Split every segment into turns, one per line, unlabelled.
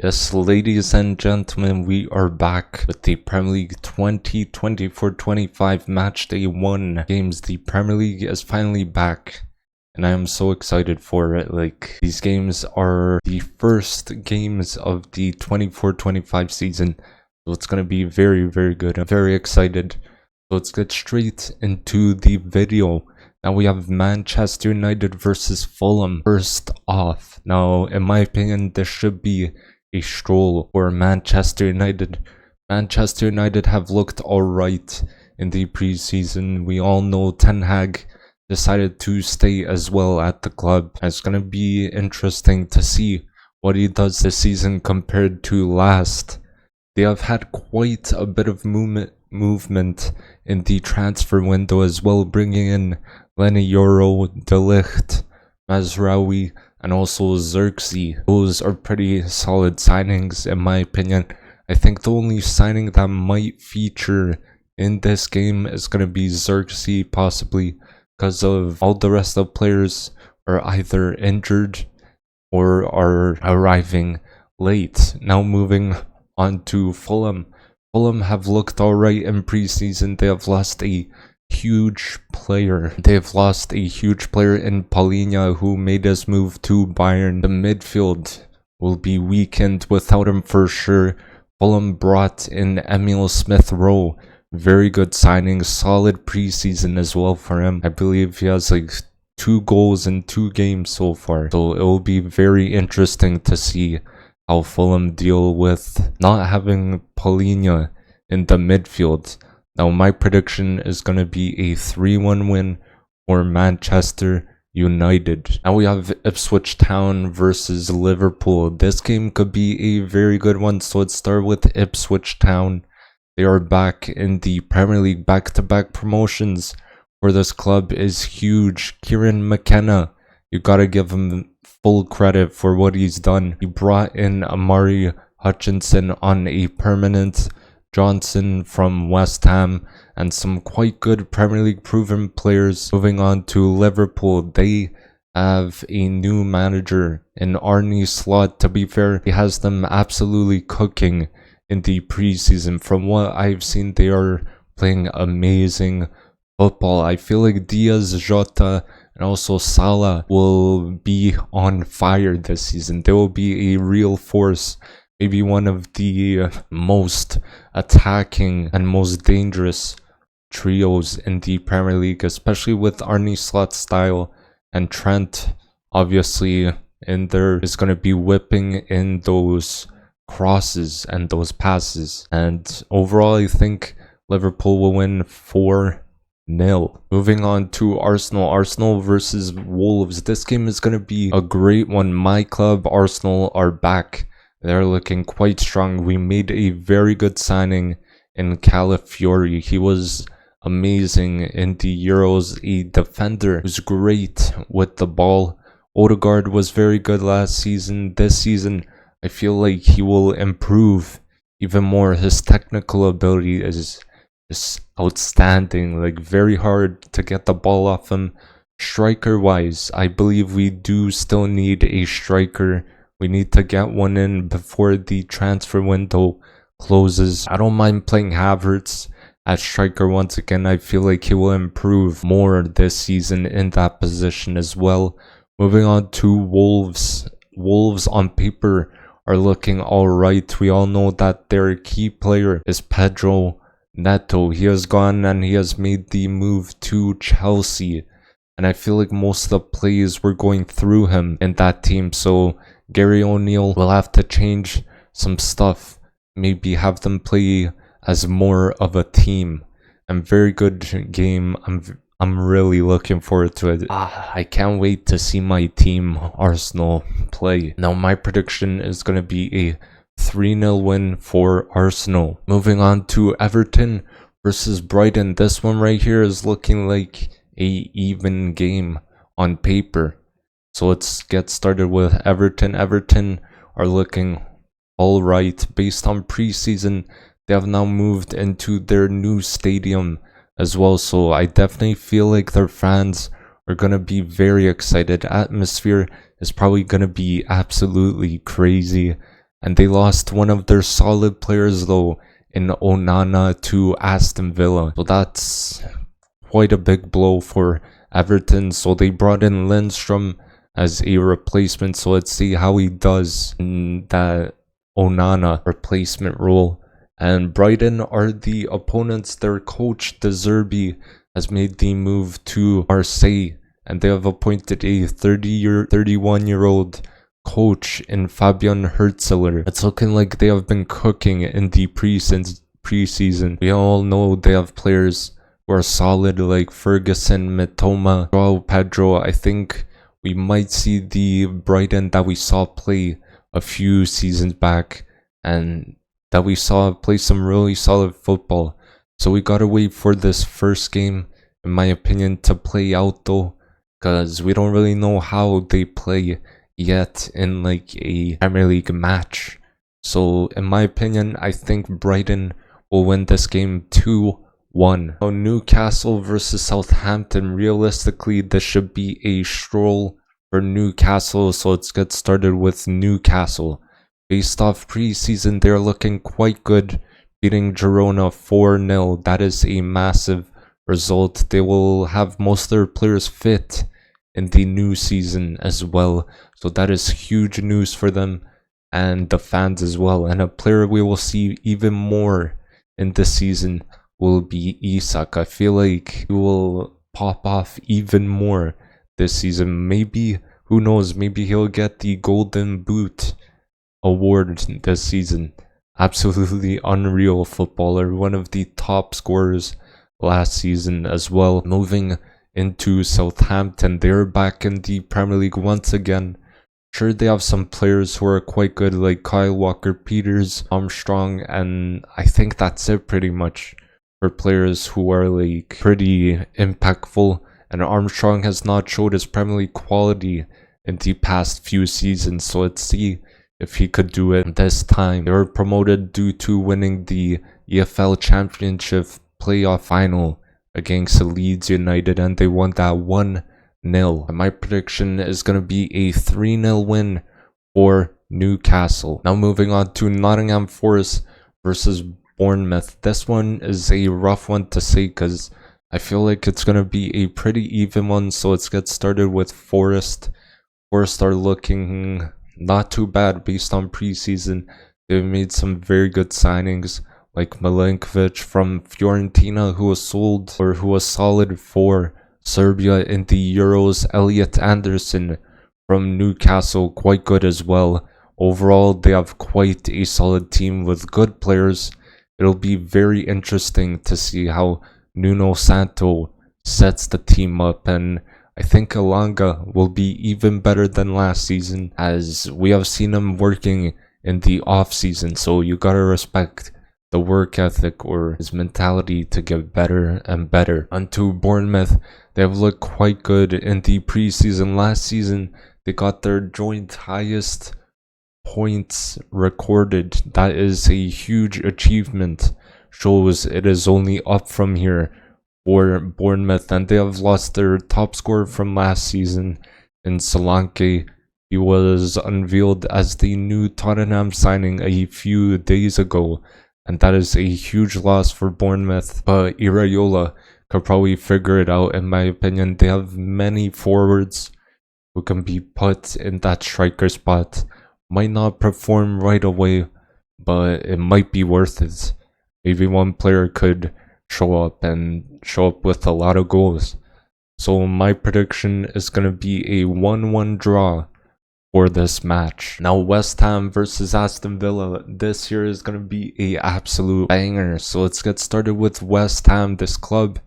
Yes, ladies and gentlemen, we are back with the Premier League 2024-25 Match Day 1 games. The Premier League is finally back, and I am so excited for it. These games are the first games of the 24-25 season, so it's going to be very, very good. I'm very excited. So let's get straight into the video. Now we have Manchester United versus Fulham first off. Now, in my opinion, this should be a stroll for Manchester United. Manchester United have looked alright in the preseason. We all know Ten Hag decided to stay as well at the club. It's going to be interesting to see what he does this season compared to last. They have had quite a bit of movement in the transfer window as well, bringing in Lenny Yoro, De Ligt, Mazraoui, and also Xerxes. Those are pretty solid signings in my opinion. I think the only signing that might feature in this game is going to be Xerxes, possibly because of all the rest of the players are either injured or are arriving late. Now moving on to Fulham. Fulham have looked alright in preseason. They have lost a huge player. They've lost a huge player in Paulinho, who made his move to Bayern. The midfield will be weakened without him for sure. Fulham brought in Emil Smith-Rowe. Very good signing, solid preseason as well for him. I believe he has 2 goals in 2 games so far. So it will be very interesting to see how Fulham deal with not having Paulinho in the midfield. Now, my prediction is going to be a 3-1 win for Manchester United. Now we have Ipswich Town versus Liverpool. This game could be a very good one, so let's start with Ipswich Town. They are back in the Premier League. Back-to-back promotions for this club is huge. Kieran McKenna, you gotta give him full credit for what he's done. He brought in Amari Hutchinson on a permanent, Johnson from West Ham, and some quite good Premier League proven players. Moving on to Liverpool, they have a new manager in Arne Slot. To be fair, he has them absolutely cooking in the preseason. From what I've seen, they are playing amazing football. I feel like Diaz, Jota, and also Salah will be on fire this season. They will be a real force. Maybe one of the most attacking and most dangerous trios in the Premier League, especially with Arne Slot's style. And Trent, obviously, in there is going to be whipping in those crosses and those passes. And overall, I think Liverpool will win 4-0. Moving on to Arsenal versus Wolves. This game is going to be a great one. My club, Arsenal, are back. They're looking quite strong. We made a very good signing in Calafiori. He was amazing in the Euros. A defender who's great with the ball. Odegaard was very good last season. This season, I feel like he will improve even more. His technical ability is outstanding. Very hard to get the ball off him. Striker wise, I believe we do still need a striker. We need to get one in before the transfer window closes. I don't mind playing Havertz at striker once again. I feel like he will improve more this season in that position as well. Moving on to Wolves. Wolves on paper are looking alright. We all know that their key player is Pedro Neto. He has gone and he has made the move to Chelsea. And I feel like most of the plays were going through him in that team. So Gary O'Neill will have to change some stuff. Maybe have them play as more of a team. And very good game. I'm really looking forward to it. I can't wait to see my team, Arsenal, play. Now my prediction is going to be a 3-0 win for Arsenal. Moving on to Everton versus Brighton. This one right here is looking like a even game on paper. So let's get started with Everton. Everton are looking alright. Based on preseason, they have now moved into their new stadium as well. So I definitely feel like their fans are going to be very excited. Atmosphere is probably going to be absolutely crazy. and they lost one of their solid players though in Onana to Aston Villa. So that's quite a big blow for Everton. So they brought in Lindstrom as a replacement. So let's see how he does in that Onana replacement role. And Brighton are the opponents. Their coach, De Zerbi, has made the move to Marseille, and they have appointed a 31-year-old coach in Fabian Hurtzeler. It's looking like they have been cooking in the preseason. We all know they have players who are solid like Ferguson, Mitoma, Joao Pedro. I think we might see the Brighton that we saw play a few seasons back, and that we saw play some really solid football. So we gotta wait for this first game, in my opinion, to play out though, because we don't really know how they play yet in like a Premier League match. So in my opinion, I think Brighton will win this game 2-1. Now, Newcastle versus Southampton. Realistically, this should be a stroll for Newcastle, so let's get started with Newcastle. Based off preseason, they're looking quite good, beating Girona 4-0. That is a massive result. They will have most of their players fit in the new season as well, so that is huge news for them and the fans as well. And a player we will see even more in this season will be Isak. I feel like he will pop off even more this season. Maybe, who knows, maybe he'll get the Golden Boot award this season. Absolutely unreal footballer, one of the top scorers last season as well. Moving into Southampton, they're back in the Premier League once again. Sure, they have some players who are quite good like Kyle Walker-Peters, Armstrong, and I think that's it pretty much for players who are like pretty impactful. And Armstrong has not showed his Premier League quality in the past few seasons, so let's see if he could do it this time. They were promoted due to winning the EFL Championship playoff final against Leeds United, and they won that 1-0. And my prediction is going to be a 3-0 win for Newcastle. Now moving on to Nottingham Forest versus Bournemouth. This one is a rough one to say because I feel like it's going to be a pretty even one. So let's get started with Forest. Forest are looking not too bad based on preseason. They've made some very good signings like Milinkovic from Fiorentina, who was sold or who was solid for Serbia in the Euros. Elliot Anderson from Newcastle, quite good as well. Overall, they have quite a solid team with good players. It'll be very interesting to see how Nuno Santo sets the team up, and I think Elanga will be even better than last season, as we have seen him working in the off season. So you gotta respect the work ethic or his mentality to get better and better. Onto Bournemouth, they have looked quite good in the preseason. Last season, they got their joint highest points recorded. That is a huge achievement. Shows it is only up from here for Bournemouth, and they have lost their top scorer from last season in Solanke. He was unveiled as the new Tottenham signing a few days ago, and that is a huge loss for Bournemouth. But Iraola could probably figure it out, in my opinion. They have many forwards who can be put in that striker spot. Might not perform right away, but it might be worth it. Maybe one player could show up with a lot of goals. So my prediction is going to be a 1-1 draw for this match. Now West Ham versus Aston Villa. This here is going to be a absolute banger. So let's get started with West Ham. This club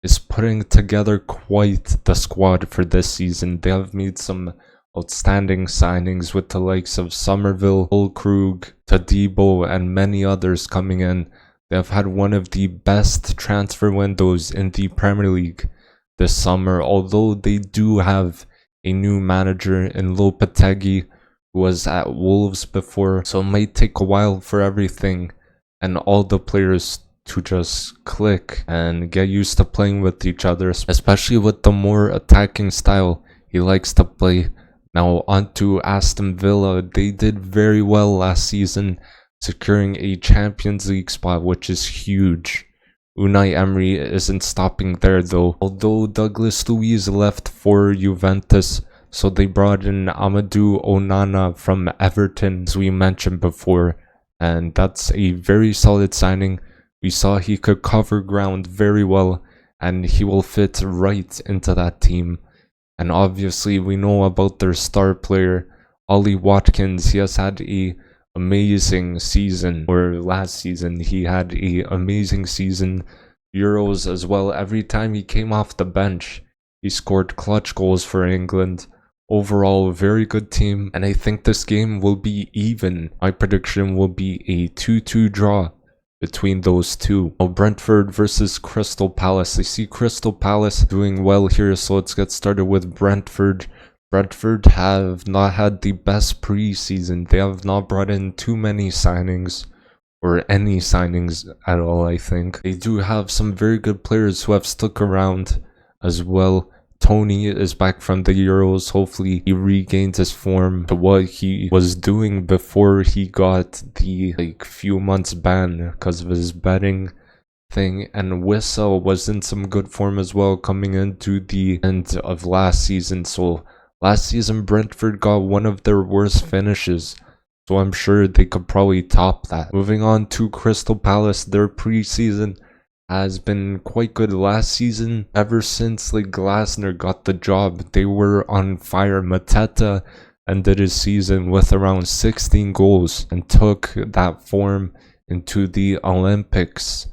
is putting together quite the squad for this season. They have made some outstanding signings with the likes of Somerville, Fulkrug, Tadibo, and many others coming in. They have had one of the best transfer windows in the Premier League this summer, although they do have a new manager in Lopetegui, who was at Wolves before, so it might take a while for everything and all the players to just click and get used to playing with each other, especially with the more attacking style he likes to play. Now on to Aston Villa. They did very well last season, securing a Champions League spot, which is huge. Unai Emery isn't stopping there though. Although Douglas Luiz left for Juventus, so they brought in Amadou Onana from Everton, as we mentioned before, and that's a very solid signing. We saw he could cover ground very well, and he will fit right into that team. And obviously we know about their star player, Ollie Watkins. He has had a amazing season, or last season he had a amazing season, Euros as well. Every time he came off the bench, he scored clutch goals for England. Overall, very good team, and I think this game will be even. My prediction will be a 2-2 draw between those two. Now, Brentford versus Crystal Palace. I see Crystal Palace doing well here, so let's get started with Brentford. Brentford have not had the best preseason. They have not brought in too many signings, or any signings at all, I think. They do have some very good players who have stuck around as well. Tony is back from the Euros. Hopefully he regains his form to what he was doing before he got the few months ban because of his betting thing. And Wissel was in some good form as well coming into the end of last season. So last season Brentford got one of their worst finishes, so I'm sure they could probably top that. Moving on to Crystal Palace, their preseason has been quite good last season. Ever since Glasner got the job, they were on fire. Mateta ended his season with around 16 goals and took that form into the Olympics.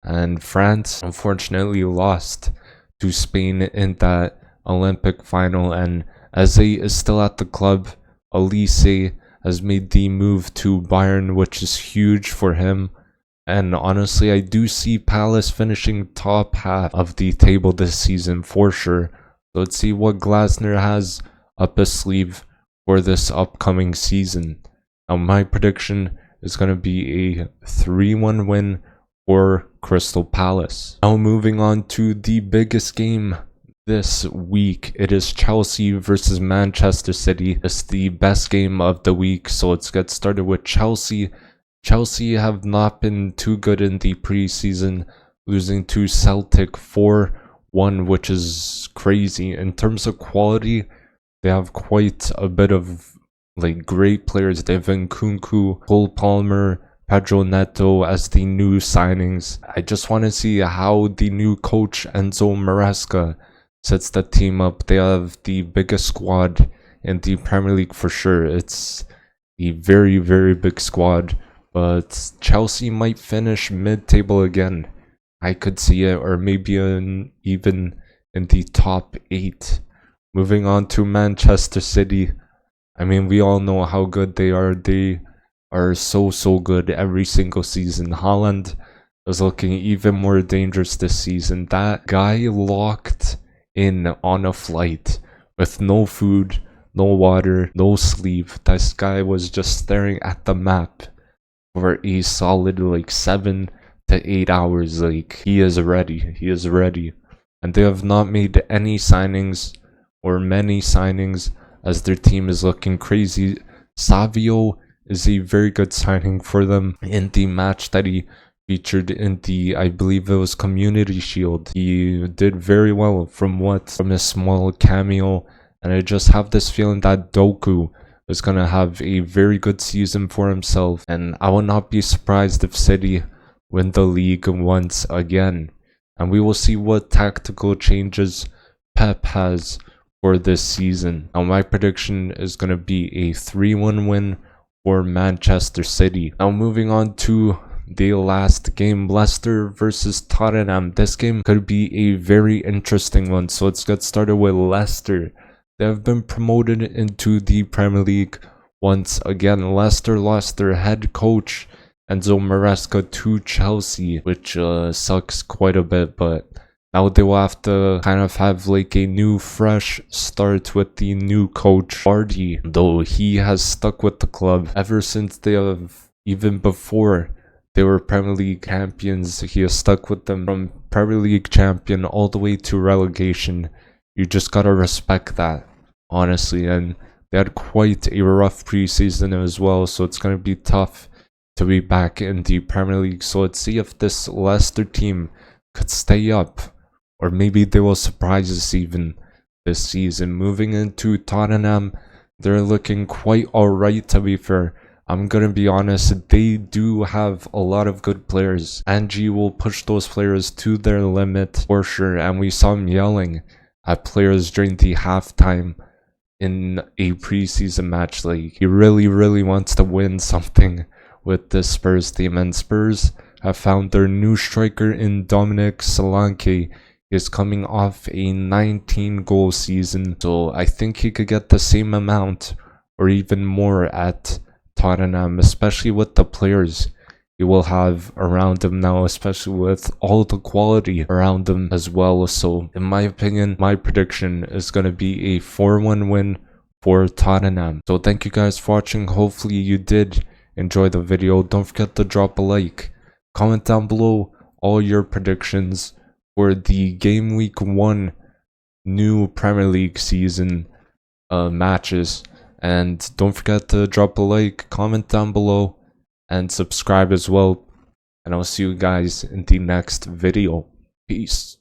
And France unfortunately lost to Spain in that Olympic final, and Eze is still at the club. Elise has made the move to Bayern, which is huge for him. And honestly, I do see Palace finishing top half of the table this season for sure. So let's see what Glasner has up his sleeve for this upcoming season. Now my prediction is going to be a 3-1 win for Crystal Palace. Now moving on to the biggest game this week. It is Chelsea versus Manchester City. It's the best game of the week, so let's get started with Chelsea. Chelsea have not been too good in the preseason, losing to Celtic 4-1, which is crazy. In terms of quality, they have quite a bit of great players. They have Nkunku, Cole Palmer, Pedro Neto as the new signings. I just want to see how the new coach Enzo Maresca sets the team up. They have the biggest squad in the Premier League for sure. It's a very, very big squad. But Chelsea might finish mid-table again. I could see it, or maybe even in the top 8. Moving on to Manchester City. I mean, we all know how good they are. They are so good every single season. Haaland is looking even more dangerous this season. That guy locked in on a flight with no food, no water, no sleep. This guy was just staring at the map for a solid 7 to 8 hours. He is ready, and they have not made any signings or many signings, as their team is looking crazy. Savio is a very good signing for them. In the match that he featured in the, I believe it was Community Shield, he did very well from his small cameo, and I just have this feeling that Doku is going to have a very good season for himself, and I will not be surprised if City win the league once again. And we will see what tactical changes Pep has for this season. Now my prediction is going to be a 3-1 win for Manchester City. Now moving on to the last game, Leicester versus Tottenham. This game could be a very interesting one, so let's get started with Leicester. They have been promoted into the Premier League once again. Leicester lost their head coach Enzo Maresca to Chelsea, which sucks quite a bit, but now they will have to kind of have a new fresh start with the new coach Vardy, though he has stuck with the club ever since even before they were Premier League champions. He has stuck with them from Premier League champion all the way to relegation. You just gotta respect that, honestly. And They had quite a rough preseason as well, so it's going to be tough to be back in the Premier League. So let's see if this Leicester team could stay up, or maybe they will surprise us even this season. Moving into Tottenham, they're looking quite alright, to be fair. I'm gonna be honest, they do have a lot of good players. Angie will push those players to their limit for sure, and we saw him yelling at players during the halftime in a preseason match. Like, he really wants to win something with this Spurs team, and Spurs have found their new striker in Dominic Solanke. He is coming off a 19-goal season, so I think he could get the same amount or even more at Tottenham, especially with the players he will have around him now, especially with all the quality around him as well. So in my opinion, my prediction is going to be a 4-1 win for Tottenham. So thank you guys for watching. Hopefully you did enjoy the video. Don't forget to drop a like, comment down below all your predictions for the game week 1 new Premier League season matches. And don't forget to drop a like, comment down below, and subscribe as well. And I'll see you guys in the next video. Peace.